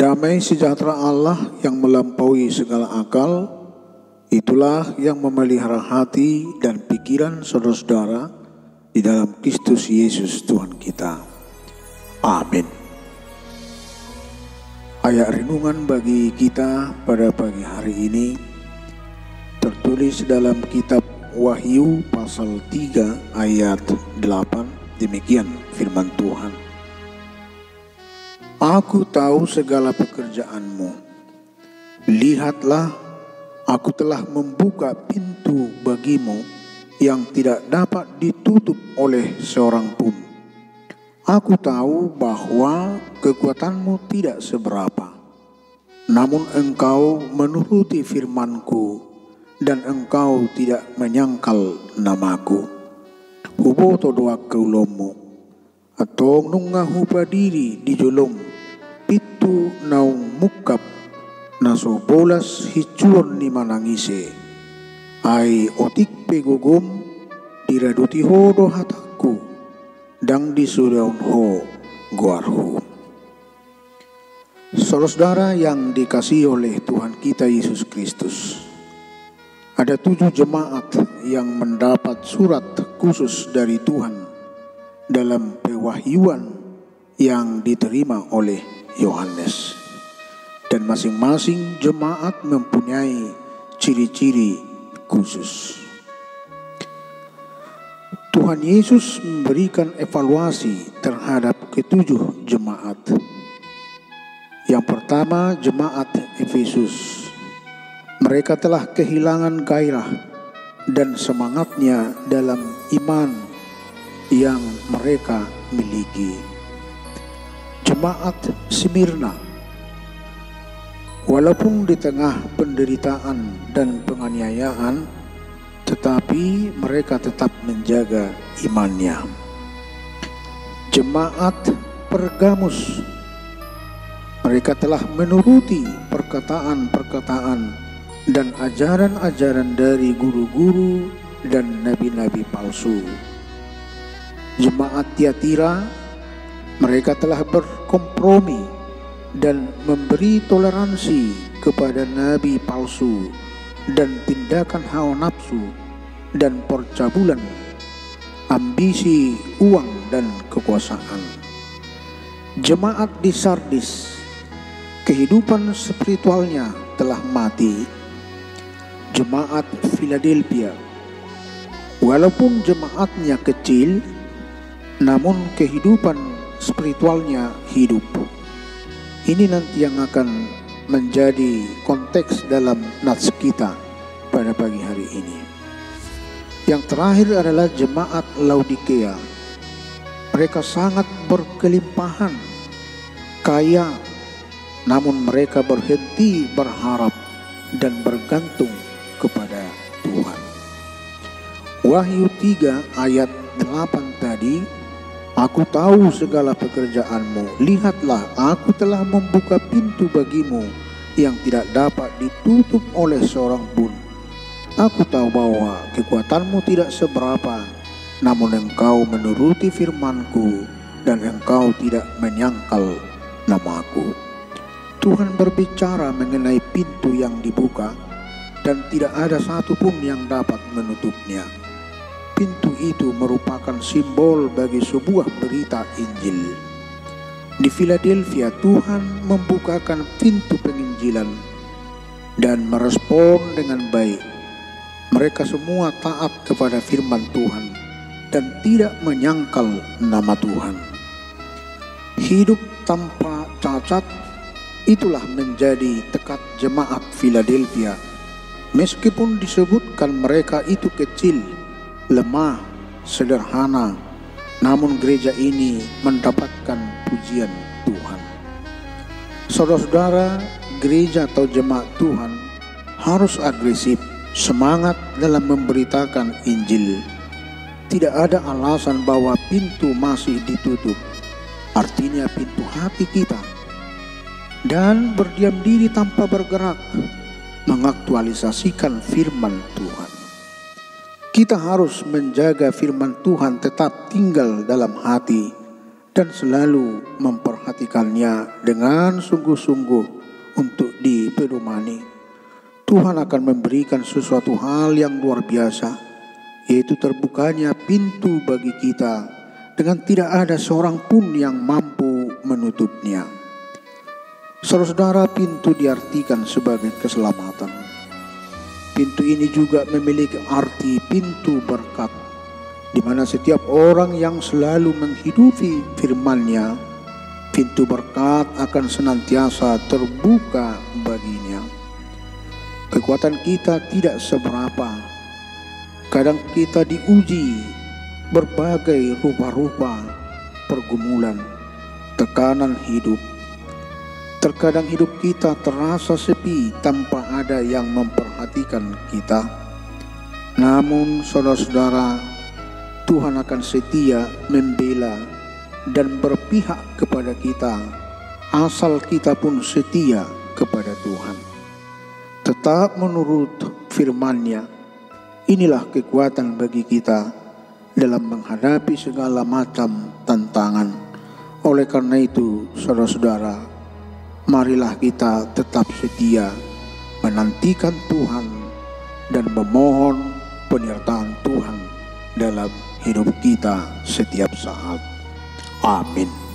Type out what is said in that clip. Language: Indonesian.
Damai sejahtera Allah yang melampaui segala akal, itulah yang memelihara hati dan pikiran saudara-saudara di dalam Kristus Yesus Tuhan kita. Amin. Ayat renungan bagi kita pada pagi hari ini tertulis dalam kitab Wahyu pasal 3 ayat 8. Demikian firman Tuhan. Aku tahu segala pekerjaanmu. Lihatlah, aku telah membuka pintu bagimu yang tidak dapat ditutup oleh seorang pun. Aku tahu bahwa kekuatanmu tidak seberapa, namun engkau menuruti firmanku dan engkau tidak menyangkal namaku. Huboto doa kaulomu, atau nungahu padiri di jolong pitu naung mukap naso bolas hicuon ni manangise ai otik pegogom diraduti hodo hataku dang disudaun ho guarhu. Saudara yang dikasihi oleh Tuhan kita Yesus Kristus, ada 7 jemaat yang mendapat surat khusus dari Tuhan dalam pewahyuan yang diterima oleh Yohanes, dan masing-masing jemaat mempunyai ciri-ciri khusus. Tuhan Yesus memberikan evaluasi terhadap ke-7 jemaat. Yang pertama, jemaat Efesus. Mereka telah kehilangan gairah dan semangatnya dalam iman yang mereka miliki. Jemaat Smyrna, walaupun di tengah penderitaan dan penganiayaan, tetapi mereka tetap menjaga imannya. Jemaat Pergamus, mereka telah menuruti perkataan-perkataan dan ajaran-ajaran dari guru-guru dan nabi-nabi palsu. Jemaat Tiatira, mereka telah berkompromi dan memberi toleransi kepada nabi palsu dan tindakan hawa nafsu dan percabulan, ambisi uang dan kekuasaan. Jemaat di Sardis, kehidupan spiritualnya telah mati. Jemaat Philadelphia, walaupun jemaatnya kecil, namun kehidupan spiritualnya hidup. Ini nanti yang akan menjadi konteks dalam nats kita pada pagi hari ini. Yang terakhir adalah jemaat Laodikea. Mereka sangat berkelimpahan, kaya, namun mereka berhenti berharap dan bergantung kepada Tuhan. Wahyu 3 ayat 8 tadi, aku tahu segala pekerjaanmu. Lihatlah, aku telah membuka pintu bagimu yang tidak dapat ditutup oleh seorang pun. Aku tahu bahwa kekuatanmu tidak seberapa, namun engkau menuruti firmanku dan engkau tidak menyangkal namaku. Tuhan berbicara mengenai pintu yang dibuka dan tidak ada satupun yang dapat menutupnya. Pintu itu merupakan simbol bagi sebuah berita Injil. Di Philadelphia, Tuhan membukakan pintu penginjilan dan merespon dengan baik. Mereka semua taat kepada firman Tuhan dan tidak menyangkal nama Tuhan. Hidup tanpa cacat, itulah menjadi tekad jemaat Philadelphia. Meskipun disebutkan mereka itu kecil, lemah, sederhana, namun gereja ini mendapatkan pujian Tuhan. Saudara-saudara, gereja atau jemaat Tuhan harus agresif, semangat dalam memberitakan Injil. Tidak ada alasan bahwa pintu masih ditutup, artinya pintu hati kita. Dan berdiam diri tanpa bergerak, mengaktualisasikan firman Tuhan. Kita harus menjaga firman Tuhan tetap tinggal dalam hati dan selalu memperhatikannya dengan sungguh-sungguh untuk dipedomani, Tuhan akan memberikan sesuatu hal yang luar biasa, yaitu terbukanya pintu bagi kita dengan tidak ada seorang pun yang mampu menutupnya. Saudara-saudara, pintu diartikan sebagai keselamatan. Pintu ini juga memiliki arti pintu berkat, di mana setiap orang yang selalu menghidupi firman-Nya, pintu berkat akan senantiasa terbuka baginya. Kekuatan kita tidak seberapa. Kadang kita diuji berbagai rupa-rupa pergumulan, tekanan hidup. Terkadang hidup kita terasa sepi tanpa ada yang memperhatikan kita. Namun saudara-saudara, Tuhan akan setia membela dan berpihak kepada kita, asal kita pun setia kepada Tuhan. Tetap menurut firman-Nya. Inilah kekuatan bagi kita dalam menghadapi segala macam tantangan. Oleh karena itu, saudara-saudara, marilah kita tetap setia menantikan Tuhan dan memohon penyertaan Tuhan dalam hidup kita setiap saat. Amin.